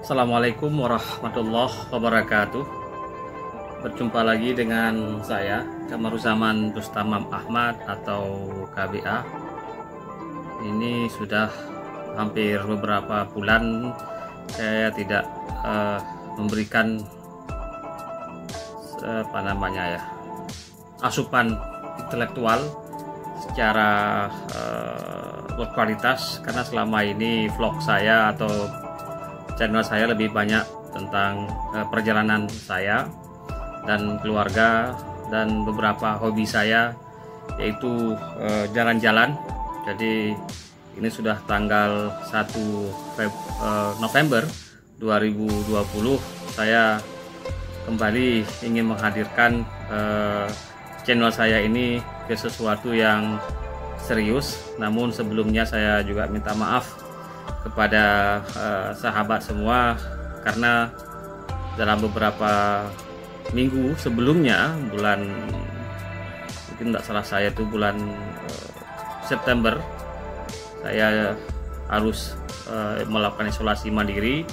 Assalamualaikum warahmatullahi wabarakatuh. Berjumpa lagi dengan saya Kamaruzaman Rustamam Ahmad atau KBA. Ini sudah hampir beberapa bulan saya tidak memberikan asupan intelektual secara berkualitas, karena selama ini vlog saya atau channel saya lebih banyak tentang perjalanan saya dan keluarga dan beberapa hobi saya, yaitu jalan-jalan. Jadi ini sudah tanggal 1 November 2020, saya kembali ingin menghadirkan channel saya ini ke sesuatu yang serius. Namun sebelumnya saya juga minta maaf kepada sahabat semua, karena dalam beberapa minggu sebelumnya, bulan mungkin tidak salah saya itu bulan September, saya harus melakukan isolasi mandiri,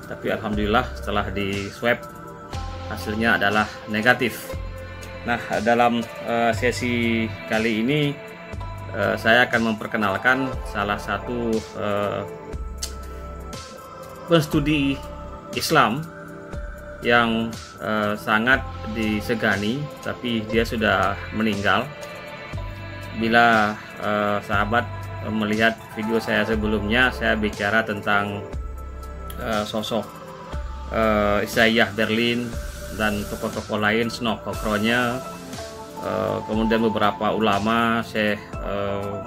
tapi alhamdulillah setelah di swab hasilnya adalah negatif. Nah, dalam sesi kali ini saya akan memperkenalkan salah satu penstudi Islam yang sangat disegani, tapi dia sudah meninggal. Bila sahabat melihat video saya sebelumnya, saya bicara tentang sosok Isaiah Berlin dan tokoh-tokoh lain, Snow Kokronya, kemudian beberapa ulama, Syekh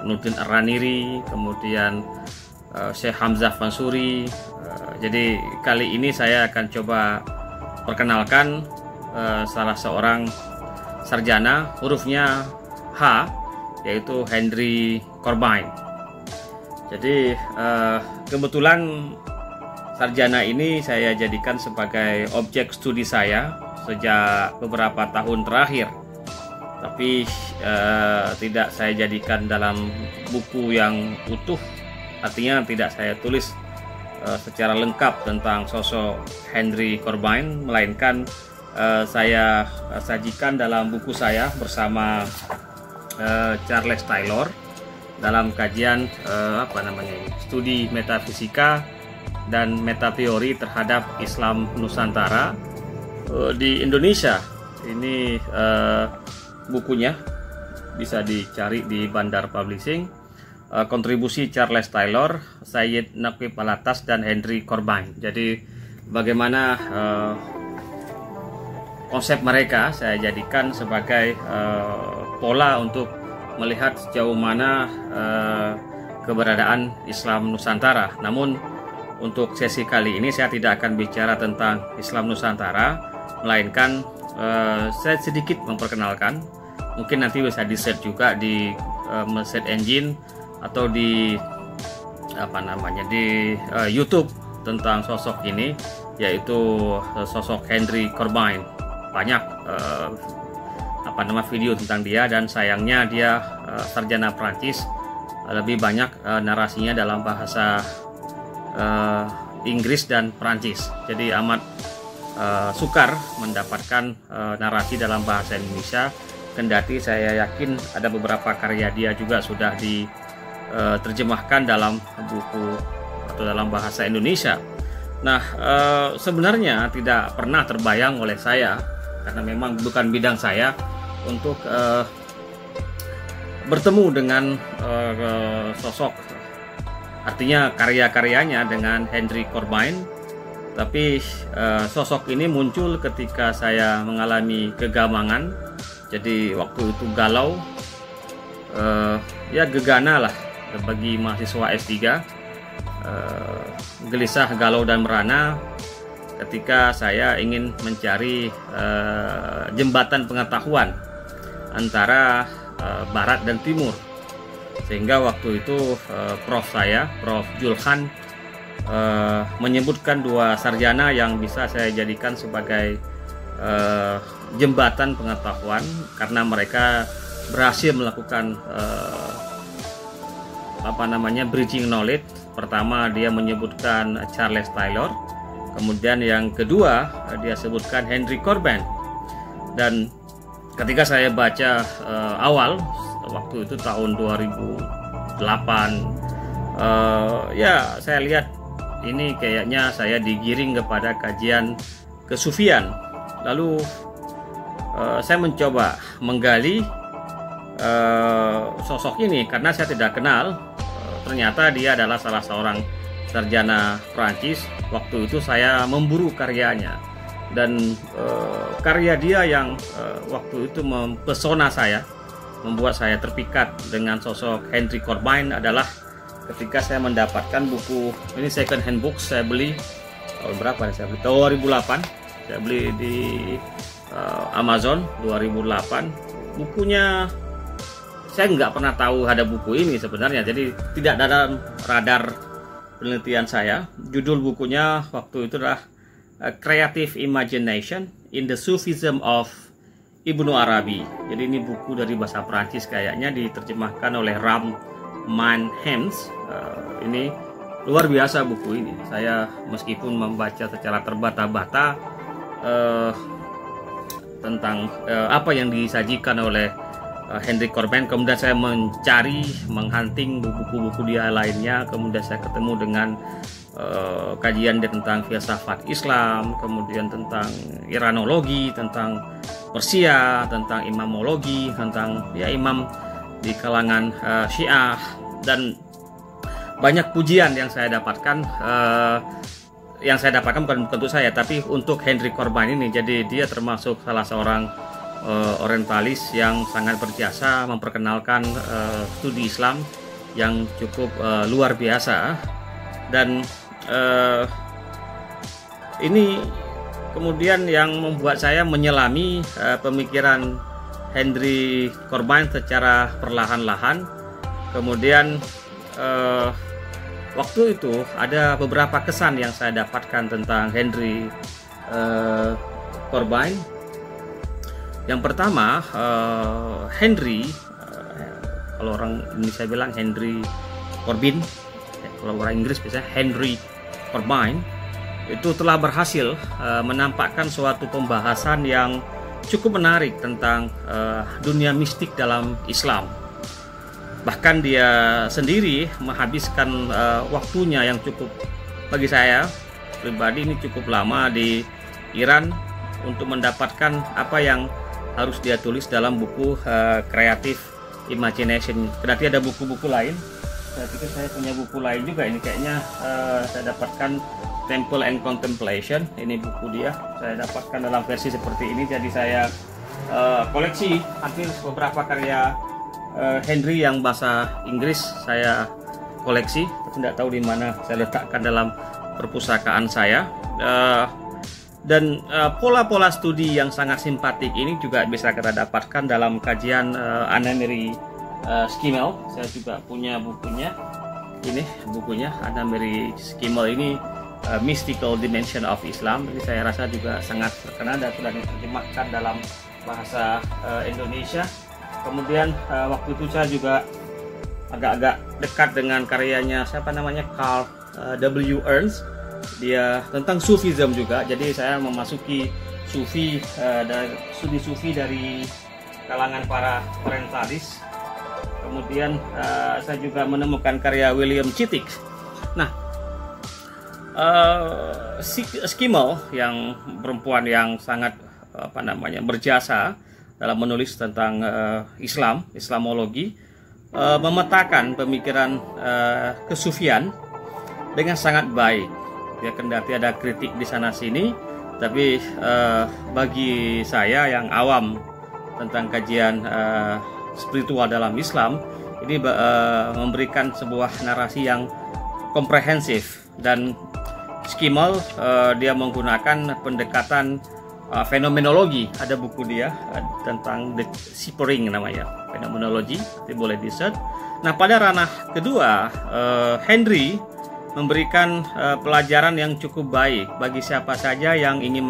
Nuruddin Ar-Raniri, kemudian Syekh Hamzah Mansuri. Jadi kali ini saya akan coba perkenalkan salah seorang sarjana, hurufnya H, yaitu Henry Corbijn. Jadi kebetulan sarjana ini saya jadikan sebagai objek studi saya sejak beberapa tahun terakhir, tapi tidak saya jadikan dalam buku yang utuh, artinya tidak saya tulis secara lengkap tentang sosok Henry Corbijn, melainkan saya sajikan dalam buku saya bersama Charles Taylor dalam kajian studi metafisika dan metateori terhadap Islam Nusantara di Indonesia. Ini bukunya bisa dicari di Bandar Publishing. Kontribusi Charles Taylor, Sayyid Naqib Alatas, dan Henry Corbijn. Jadi bagaimana konsep mereka saya jadikan sebagai pola untuk melihat sejauh mana keberadaan Islam Nusantara. Namun untuk sesi kali ini saya tidak akan bicara tentang Islam Nusantara, melainkan saya sedikit memperkenalkan. Mungkin nanti bisa di-search juga di search engine atau di YouTube tentang sosok ini, yaitu sosok Henry Corbijn. Banyak video tentang dia, dan sayangnya dia sarjana Prancis, lebih banyak narasinya dalam bahasa Inggris dan Prancis. Jadi amat sukar mendapatkan narasi dalam bahasa Indonesia, kendati saya yakin ada beberapa karya dia juga sudah terjemahkan dalam buku atau dalam bahasa Indonesia. Nah, sebenarnya tidak pernah terbayang oleh saya, karena memang bukan bidang saya, untuk bertemu dengan sosok, artinya karya-karyanya, dengan Henry Corbijn. Tapi sosok ini muncul ketika saya mengalami kegamangan. Jadi waktu itu galau, gegana lah bagi mahasiswa S3, gelisah, galau, dan merana ketika saya ingin mencari jembatan pengetahuan antara Barat dan Timur. Sehingga waktu itu Prof Julhan menyebutkan dua sarjana yang bisa saya jadikan sebagai jembatan pengetahuan, karena mereka berhasil melakukan bridging knowledge. Pertama dia menyebutkan Charles Taylor, Kemudian yang kedua dia sebutkan Henry Corbin. Dan ketika saya baca awal waktu itu tahun 2008, ya saya lihat ini kayaknya saya digiring kepada kajian kesufian. Lalu saya mencoba menggali sosok ini karena saya tidak kenal. Ternyata dia adalah salah seorang sarjana Prancis. Waktu itu saya memburu karyanya, dan karya dia yang waktu itu mempesona saya, membuat saya terpikat dengan sosok Henry Corbin adalah ketika saya mendapatkan buku ini, second hand book. Saya beli tahun berapa? Saya beli tahun 2008. Saya beli di Amazon 2008. Bukunya saya nggak pernah tahu ada buku ini sebenarnya, jadi tidak dalam radar penelitian saya. Judul bukunya waktu itu adalah Creative Imagination in the Sufism of Ibnu Arabi. Jadi ini buku dari bahasa Prancis, kayaknya diterjemahkan oleh Ram Manhems. Ini luar biasa buku ini. Saya meskipun membaca secara terbata-bata tentang apa yang disajikan oleh Henry Corbin, kemudian saya mencari, menghunting buku-buku dia lainnya, kemudian saya ketemu dengan kajian dia tentang filsafat Islam, kemudian tentang Iranologi, tentang Persia, tentang imamologi, tentang ya imam di kalangan Syiah, dan banyak pujian yang saya dapatkan. Yang saya dapatkan bukan untuk saya, tapi untuk Henry Corbin ini. Jadi dia termasuk salah seorang orientalis yang sangat berjasa memperkenalkan studi Islam yang cukup luar biasa. Dan ini kemudian yang membuat saya menyelami pemikiran Henry Corbin secara perlahan-lahan. Kemudian waktu itu ada beberapa kesan yang saya dapatkan tentang Henry Corbin. Yang pertama, Henry, kalau orang Indonesia bilang Henry Corbin, kalau orang Inggris biasanya Henry Corbin, itu telah berhasil menampakkan suatu pembahasan yang cukup menarik tentang dunia mistik dalam Islam. Bahkan dia sendiri menghabiskan waktunya yang cukup, bagi saya pribadi ini cukup lama di Iran untuk mendapatkan apa yang harus dia tulis dalam buku Creative Imagination. Berarti ada buku-buku lain. Saya pikir saya punya buku lain juga. Ini kayaknya saya dapatkan Temple and Contemplation. Ini buku dia. Saya dapatkan dalam versi seperti ini. Jadi saya koleksi hampir beberapa karya Henry yang bahasa Inggris saya koleksi. Tidak tahu di mana saya letakkan dalam perpustakaan saya. Dan pola-pola studi yang sangat simpatik ini juga bisa kita dapatkan dalam kajian Anna-Marie Schimmel. Saya juga punya bukunya. Ini bukunya Anna-Marie Schimmel ini, Mystical Dimension of Islam. Jadi saya rasa juga sangat terkenal dan sudah diterjemahkan dalam bahasa Indonesia. Kemudian waktu itu saya juga agak-agak dekat dengan karyanya siapa namanya, Carl W. Ernst. Dia tentang Sufism juga. Jadi saya memasuki Sufi dari studi Sufi dari kalangan para orientalis. Kemudian saya juga menemukan karya William Chittick. Nah, Schimmel yang perempuan yang sangat berjasa dalam menulis tentang Islam, Islamologi, memetakan pemikiran kesufian dengan sangat baik. Ya, kendati ada kritik di sana sini, tapi bagi saya yang awam tentang kajian spiritual dalam Islam, ini memberikan sebuah narasi yang komprehensif. Dan Schimmel dia menggunakan pendekatan fenomenologi. Ada buku dia tentang The Ciphering namanya, fenomenologi, nanti boleh di search. Nah, pada ranah kedua, Henry memberikan pelajaran yang cukup baik bagi siapa saja yang ingin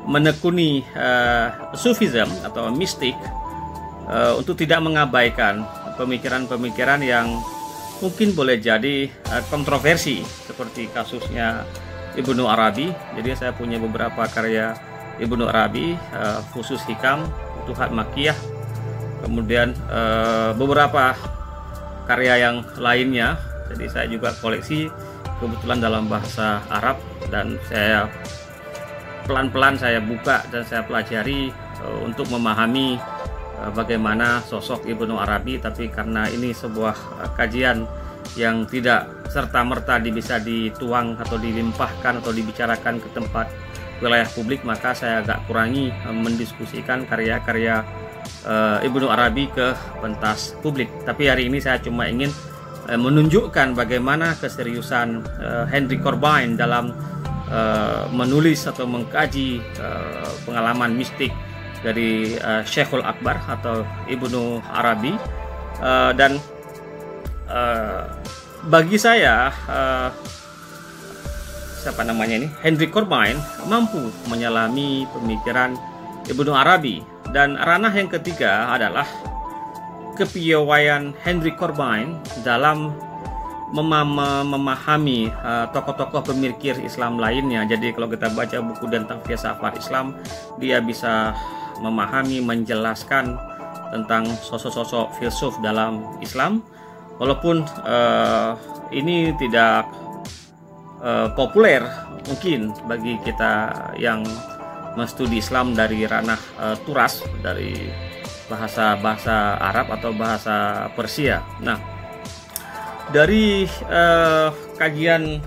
menekuni Sufism atau mistik, untuk tidak mengabaikan pemikiran-pemikiran yang mungkin boleh jadi kontroversi, seperti kasusnya Ibnu Arabi. Jadi saya punya beberapa karya Ibnu Arabi, khusus hikam, Futuhat Makkiyah, kemudian beberapa karya yang lainnya. Jadi saya juga koleksi kebetulan dalam bahasa Arab, dan saya pelan-pelan saya buka dan saya pelajari untuk memahami bagaimana sosok Ibnu Arabi. Tapi karena ini sebuah kajian yang tidak serta-merta bisa dituang atau dilimpahkan atau dibicarakan ke tempat wilayah publik, maka saya agak kurangi mendiskusikan karya-karya Ibnu Arabi ke pentas publik. Tapi hari ini saya cuma ingin menunjukkan bagaimana keseriusan Henry Corbijn dalam menulis atau mengkaji pengalaman mistik dari Syekhul Akbar atau Ibnu Arabi. Dan bagi saya Henry Corbijn mampu menyelami pemikiran Ibnu Arabi. Dan ranah yang ketiga adalah kepiawaian Henry Corbijn dalam memahami tokoh-tokoh pemikir Islam lainnya. Jadi kalau kita baca buku tentang filsafat Islam, dia bisa memahami, menjelaskan tentang sosok-sosok filsuf dalam Islam. Walaupun ini tidak populer mungkin bagi kita yang studi Islam dari ranah turas, dari bahasa Arab atau bahasa Persia. Nah, dari kajian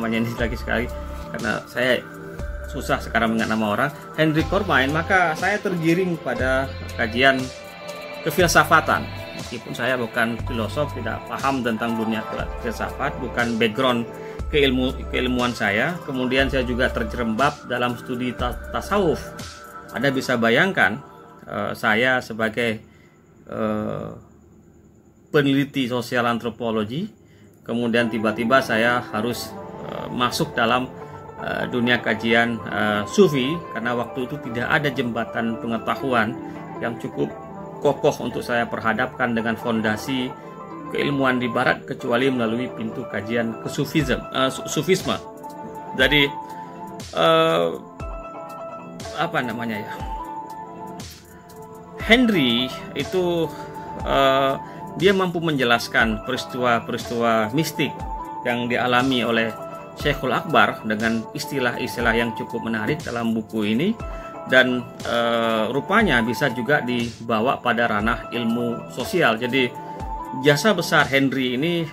ini lagi sekali karena saya susah sekarang mengingat nama orang, Henry Corbijn, maka saya tergiring pada kajian kefilsafatan. Meskipun saya bukan filosof, tidak paham tentang dunia filsafat, bukan background keilmuan saya. Kemudian saya juga terjerembab dalam studi tasawuf. Anda bisa bayangkan saya sebagai peneliti sosial antropologi, kemudian tiba-tiba saya harus masuk dalam dunia kajian sufi, karena waktu itu tidak ada jembatan pengetahuan yang cukup kokoh untuk saya perhadapkan dengan fondasi keilmuan di barat kecuali melalui pintu kajian sufisme. Jadi Henry itu dia mampu menjelaskan peristiwa-peristiwa mistik yang dialami oleh Syekhul Akbar dengan istilah-istilah yang cukup menarik dalam buku ini, dan rupanya bisa juga dibawa pada ranah ilmu sosial. Jadi jasa besar Henry ini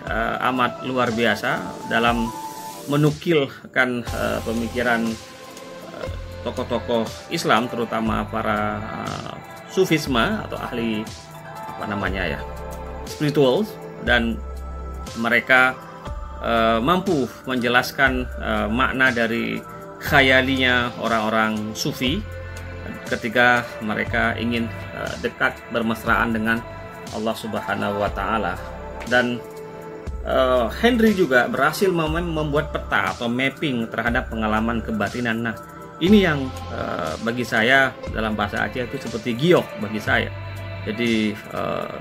amat luar biasa dalam menukilkan pemikiran tokoh-tokoh Islam, terutama para sufisme atau ahli spiritual, dan mereka mampu menjelaskan makna dari khayalinya orang-orang sufi ketika mereka ingin dekat bermesraan dengan Allah Subhanahu wa Ta'ala. Dan Henry juga berhasil membuat peta atau mapping terhadap pengalaman kebatinan. Nah, ini yang bagi saya dalam bahasa Aceh itu seperti giok bagi saya. Jadi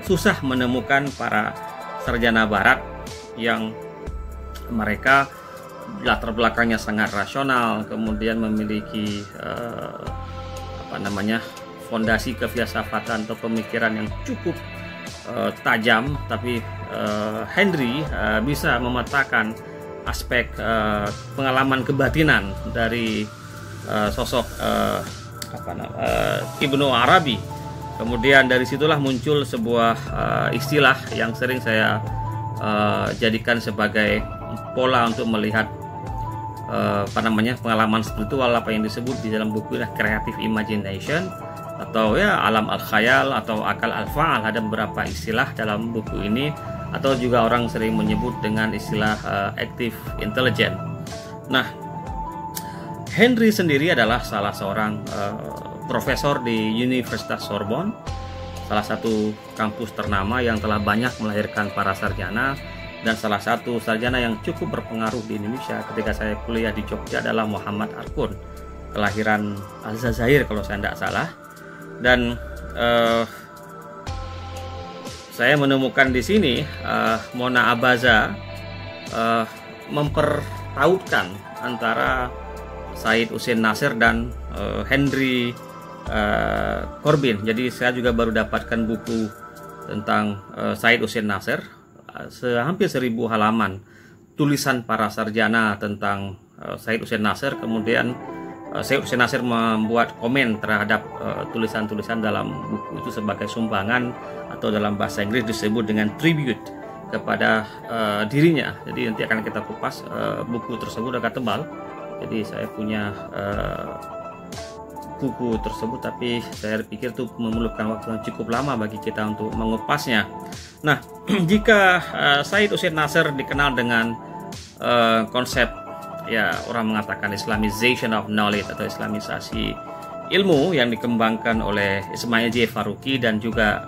susah menemukan para sarjana barat yang mereka latar belakangnya sangat rasional, kemudian memiliki fondasi kefilsafatan atau pemikiran yang cukup tajam. Tapi Henry bisa memetakan aspek pengalaman kebatinan dari sosok Ibnu Arabi. Kemudian dari situlah muncul sebuah istilah yang sering saya jadikan sebagai pola untuk melihat pengalaman spiritual, apa yang disebut di dalam buku creative imagination atau alam al-khayal atau akal al-fa'al. Ada beberapa istilah dalam buku ini, atau juga orang sering menyebut dengan istilah active intelligence. Nah, Henry sendiri adalah salah seorang profesor di Universitas Sorbonne, salah satu kampus ternama yang telah banyak melahirkan para sarjana, dan salah satu sarjana yang cukup berpengaruh di Indonesia ketika saya kuliah di Jogja adalah Muhammad Arkun, kelahiran Aljazair kalau saya tidak salah. Dan saya menemukan di sini Mona Abaza mempertautkan antara Said Hussein Nasr dan Henry Corbin. Jadi saya juga baru dapatkan buku tentang Said Hussein Nasr, hampir 1000 halaman tulisan para sarjana tentang Said Hussein Nasr. Kemudian Said Hussein Nasr membuat komen terhadap tulisan-tulisan dalam buku itu sebagai sumbangan, atau dalam bahasa Inggris disebut dengan tribute kepada dirinya. Jadi nanti akan kita kupas. Buku tersebut agak tebal, jadi saya punya buku tersebut, tapi saya pikir itu memerlukan waktu yang cukup lama bagi kita untuk mengupasnya. Nah, jika Said Hussein Nasr dikenal dengan konsep, ya orang mengatakan Islamization of knowledge atau Islamisasi ilmu yang dikembangkan oleh Ismail J. Faruqi dan juga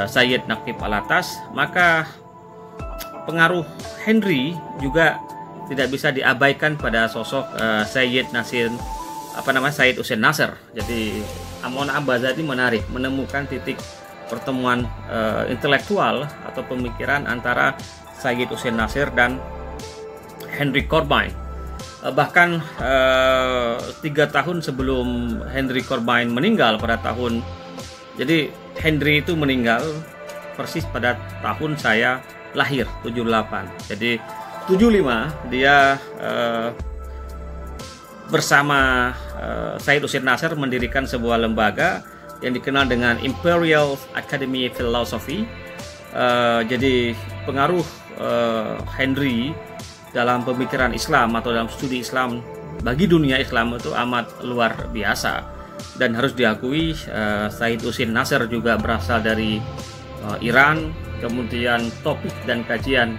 Sayyid Naqib Alatas, maka pengaruh Henry juga tidak bisa diabaikan pada sosok Said Hussein Nasr. Jadi Amon Abbazadi menarik menemukan titik pertemuan intelektual atau pemikiran antara Said Hussein Nasr dan Henry Corbin. Bahkan 3 tahun sebelum Henry Corbin meninggal pada tahun, jadi Henry itu meninggal persis pada tahun saya lahir, 78. Jadi 75 dia bersama Said Hussein Nasr mendirikan sebuah lembaga yang dikenal dengan Imperial Academy Philosophy. Jadi pengaruh Henry dalam pemikiran Islam atau dalam studi Islam bagi dunia Islam itu amat luar biasa. Dan harus diakui Said Hussein Nasr juga berasal dari Iran. Kemudian topik dan kajian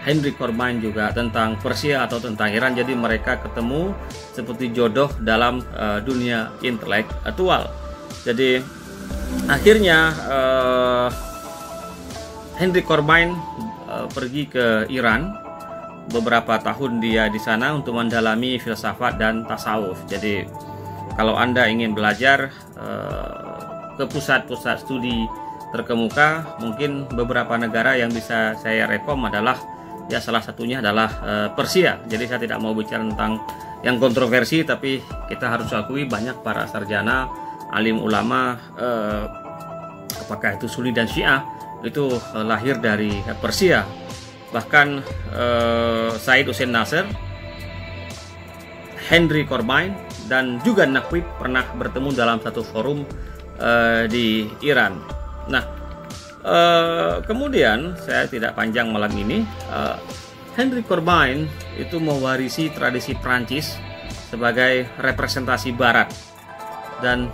Henry Corbin juga tentang Persia atau tentang Iran. Jadi mereka ketemu seperti jodoh dalam dunia intelektual. Jadi akhirnya Henry Corbin pergi ke Iran. Beberapa tahun dia di sana untuk mendalami filsafat dan tasawuf. Jadi kalau Anda ingin belajar ke pusat-pusat studi terkemuka, mungkin beberapa negara yang bisa saya rekom adalah, ya salah satunya adalah Persia. Jadi saya tidak mau bicara tentang yang kontroversi, tapi kita harus akui banyak para sarjana, alim ulama, apakah itu Sunni dan Syiah, itu lahir dari Persia. Bahkan Said Hussein Nasr, Henry Corbin, dan juga Naqib pernah bertemu dalam satu forum di Iran. Nah, kemudian saya tidak panjang malam ini. Henry Corbin itu mewarisi tradisi Prancis sebagai representasi Barat, dan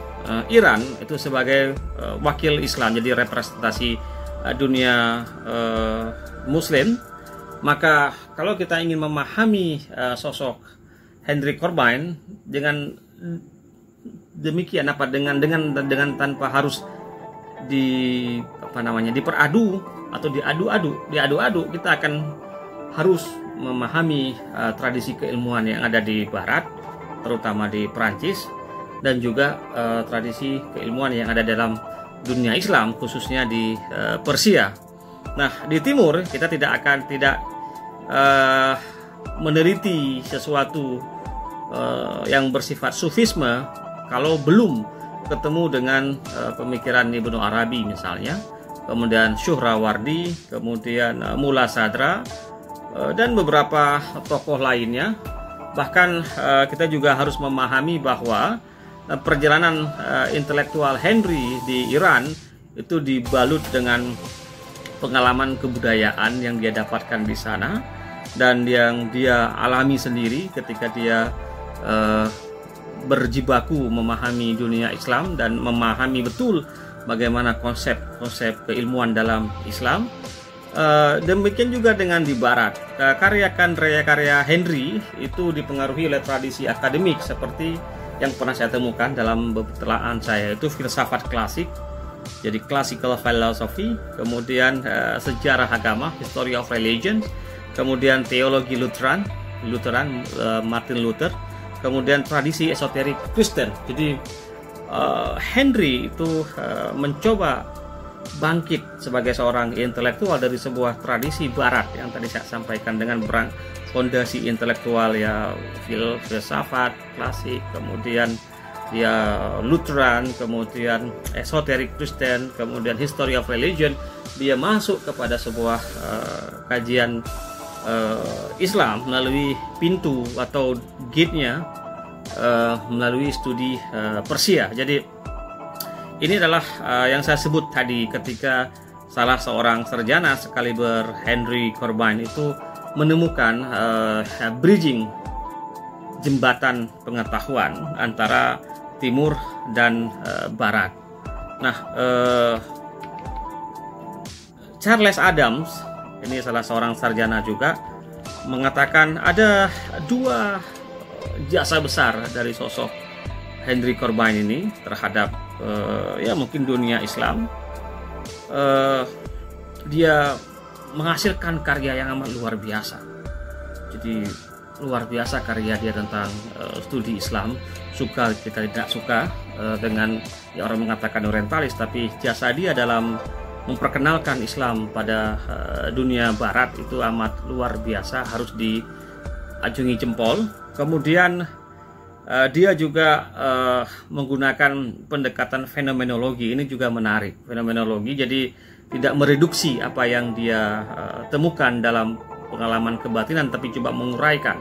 Iran itu sebagai wakil Islam, jadi representasi dunia Muslim. Maka kalau kita ingin memahami sosok Henry Corbin dengan demikian, dengan tanpa harus diperadu atau diadu-adu, kita akan harus memahami tradisi keilmuan yang ada di Barat, terutama di Prancis, dan juga tradisi keilmuan yang ada dalam dunia Islam, khususnya di Persia. Nah, di Timur kita tidak meneliti sesuatu yang bersifat sufisme kalau belum ketemu dengan pemikiran Ibnu Arabi misalnya, kemudian Syuhrawardi, kemudian Mulla Sadra, dan beberapa tokoh lainnya. Bahkan kita juga harus memahami bahwa perjalanan intelektual Henry di Iran itu dibalut dengan pengalaman kebudayaan yang dia dapatkan di sana dan yang dia alami sendiri ketika dia berjibaku memahami dunia Islam dan memahami betul bagaimana konsep keilmuan dalam Islam. Demikian juga dengan di Barat, karya Henry itu dipengaruhi oleh tradisi akademik seperti yang pernah saya temukan dalam pembelaan saya, itu filsafat klasik, jadi classical philosophy, kemudian sejarah agama, history of religion, kemudian teologi Lutheran, Martin Luther, kemudian tradisi esoterik Kristen. Jadi Henry itu mencoba bangkit sebagai seorang intelektual dari sebuah tradisi Barat yang tadi saya sampaikan dengan fondasi intelektual ya filsafat klasik, kemudian dia Lutheran, kemudian esoteric Kristen, kemudian history of religion. Dia masuk kepada sebuah kajian Islam melalui pintu atau gate-nya melalui studi Persia. Jadi ini adalah yang saya sebut tadi ketika salah seorang sarjana sekaliber Henry Corbin itu menemukan bridging, jembatan pengetahuan antara Timur dan Barat. Nah, Charles Adams, ini salah seorang sarjana juga, mengatakan ada dua jasa besar dari sosok Henry Corbin ini terhadap ya mungkin dunia Islam. Dia menghasilkan karya yang amat luar biasa. Jadi luar biasa karya dia tentang studi Islam. Suka kita tidak suka dengan ya orang mengatakan orientalis, tapi jasa dia dalam memperkenalkan Islam pada dunia Barat itu amat luar biasa, harus diacungi jempol. Kemudian dia juga menggunakan pendekatan fenomenologi. Ini juga menarik, fenomenologi. Jadi tidak mereduksi apa yang dia temukan dalam pengalaman kebatinan, tapi coba menguraikan.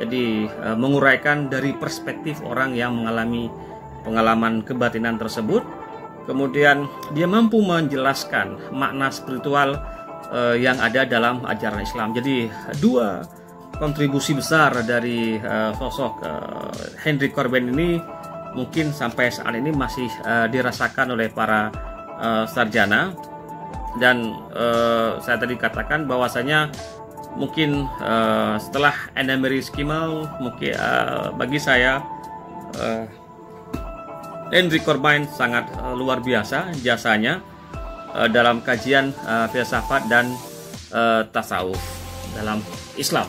Jadi menguraikan dari perspektif orang yang mengalami pengalaman kebatinan tersebut. Kemudian dia mampu menjelaskan makna spiritual yang ada dalam ajaran Islam. Jadi dua kontribusi besar dari sosok Henry Corbin ini mungkin sampai saat ini masih dirasakan oleh para sarjana. Dan saya tadi katakan bahwasanya mungkin setelah Anne-Marie Schimmel, mungkin bagi saya Henry Corbin sangat luar biasa jasanya dalam kajian filsafat dan tasawuf dalam Islam.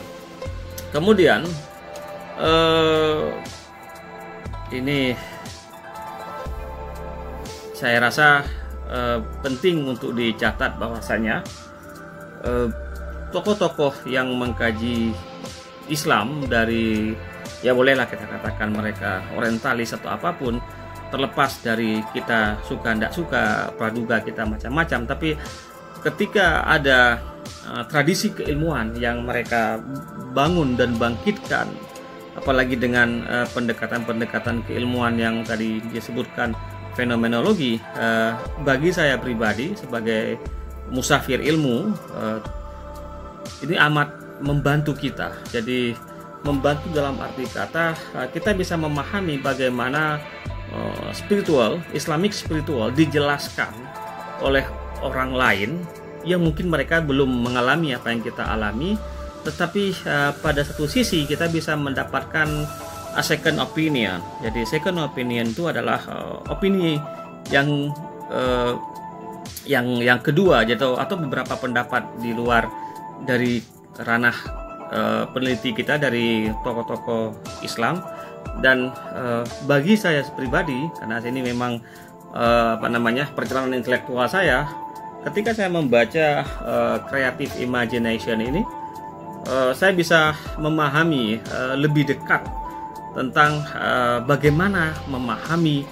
Kemudian ini saya rasa penting untuk dicatat bahwasanya tokoh-tokoh yang mengkaji Islam dari, ya bolehlah kita katakan mereka orientalis atau apapun, terlepas dari kita suka tidak suka, praduga kita macam-macam, tapi ketika ada tradisi keilmuan yang mereka bangun dan bangkitkan, apalagi dengan pendekatan-pendekatan keilmuan yang tadi disebutkan fenomenologi, bagi saya pribadi sebagai musafir ilmu, ini amat membantu kita. Jadi membantu dalam arti kata kita bisa memahami bagaimana spiritual, Islamic spiritual dijelaskan oleh orang lain yang mungkin mereka belum mengalami apa yang kita alami, tetapi pada satu sisi kita bisa mendapatkan a second opinion. Jadi second opinion itu adalah opini yang kedua, atau beberapa pendapat di luar dari ranah peneliti kita, dari tokoh-tokoh Islam. Dan bagi saya pribadi, karena ini memang perjalanan intelektual saya, ketika saya membaca creative imagination ini, saya bisa memahami lebih dekat tentang bagaimana memahami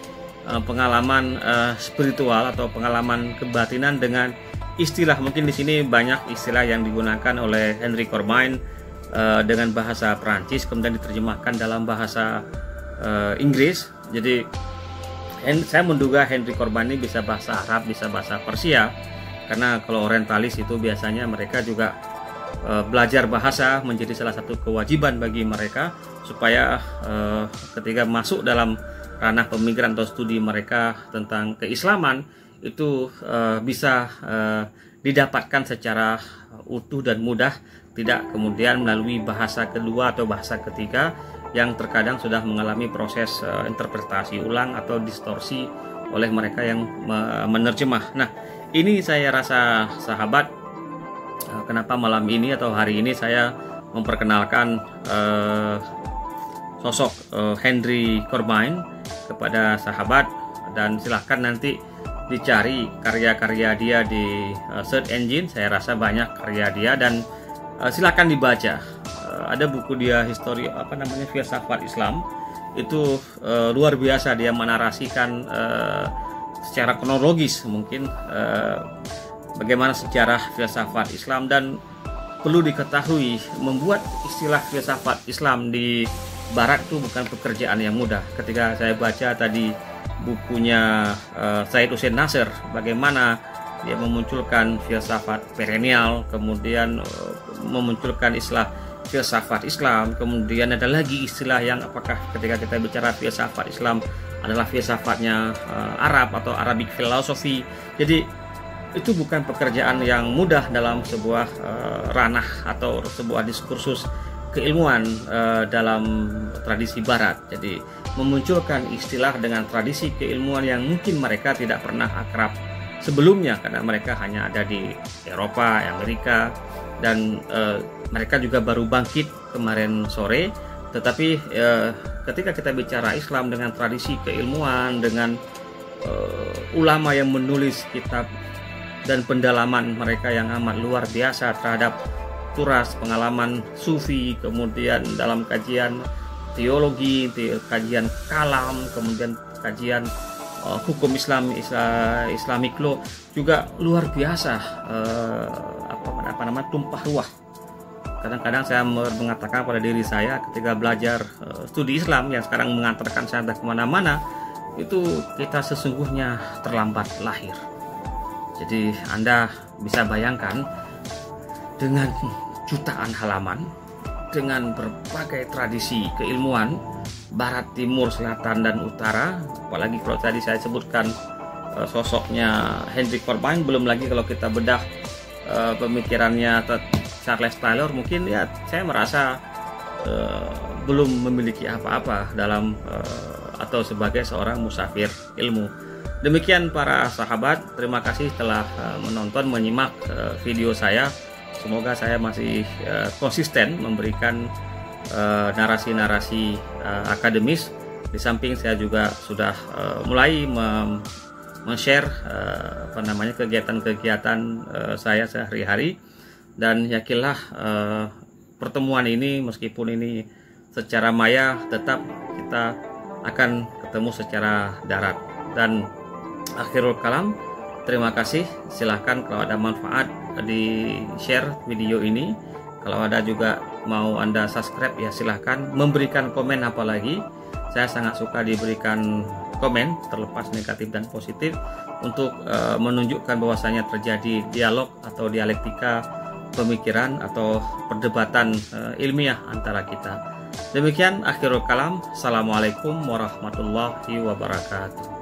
pengalaman spiritual atau pengalaman kebatinan dengan istilah, mungkin di sini banyak istilah yang digunakan oleh Henry Corbin dengan bahasa Perancis kemudian diterjemahkan dalam bahasa Inggris. Jadi saya menduga Henry Corbin ini bisa bahasa Arab, bisa bahasa Persia, karena kalau orientalis itu biasanya mereka juga belajar bahasa menjadi salah satu kewajiban bagi mereka, supaya ketika masuk dalam ranah pemikiran atau studi mereka tentang keislaman itu bisa didapatkan secara utuh dan mudah, tidak kemudian melalui bahasa kedua atau bahasa ketiga yang terkadang sudah mengalami proses interpretasi ulang atau distorsi oleh mereka yang menerjemah. Nah, ini saya rasa sahabat, kenapa malam ini atau hari ini saya memperkenalkan sosok Henry Corbin kepada sahabat, dan silahkan nanti dicari karya-karya dia di search engine. Saya rasa banyak karya dia, dan silakan dibaca. Ada buku dia histori filsafat Islam, itu luar biasa, dia menarasikan secara kronologis mungkin bagaimana sejarah filsafat Islam. Dan perlu diketahui, membuat istilah filsafat Islam di Barat itu bukan pekerjaan yang mudah. Ketika saya baca tadi bukunya Said Hussein Nasr, bagaimana dia memunculkan filsafat perennial, kemudian memunculkan istilah filsafat Islam, kemudian ada lagi istilah yang apakah ketika kita bicara filsafat Islam adalah filsafatnya Arab atau Arabic philosophy. Jadi itu bukan pekerjaan yang mudah dalam sebuah ranah atau sebuah diskursus keilmuan dalam tradisi Barat. Jadi memunculkan istilah dengan tradisi keilmuan yang mungkin mereka tidak pernah akrab sebelumnya, karena mereka hanya ada di Eropa, Amerika, dan mereka juga baru bangkit kemarin sore. Tetapi ketika kita bicara Islam dengan tradisi keilmuan, dengan ulama yang menulis kitab dan pendalaman mereka yang amat luar biasa terhadap turas pengalaman sufi, kemudian dalam kajian teologi, kajian kalam, kemudian kajian hukum Islamic law juga luar biasa, tumpah ruah. Kadang-kadang saya mengatakan pada diri saya ketika belajar studi Islam yang sekarang mengantarkan saya kemana-mana, itu kita sesungguhnya terlambat lahir. Jadi Anda bisa bayangkan, dengan jutaan halaman, dengan berbagai tradisi keilmuan Barat, Timur, Selatan, dan Utara, apalagi kalau tadi saya sebutkan sosoknya Henry Corbijn, belum lagi kalau kita bedah pemikirannya Charles Taylor, mungkin ya saya merasa belum memiliki apa-apa dalam atau sebagai seorang musafir ilmu. Demikian para sahabat, terima kasih telah menonton, menyimak video saya. Semoga saya masih konsisten memberikan narasi-narasi akademis. Di samping saya juga sudah mulai men-share kegiatan-kegiatan saya sehari-hari. Dan yakinlah pertemuan ini, meskipun ini secara maya, tetap kita akan ketemu secara darat. Dan akhirul kalam, terima kasih. Silahkan kalau ada manfaat di share video ini. Kalau ada juga mau Anda subscribe, ya silahkan. Memberikan komen apalagi, saya sangat suka diberikan komen, terlepas negatif dan positif, untuk menunjukkan bahwasanya terjadi dialog atau dialektika pemikiran atau perdebatan ilmiah antara kita. Demikian akhirul kalam. Assalamualaikum warahmatullahi wabarakatuh.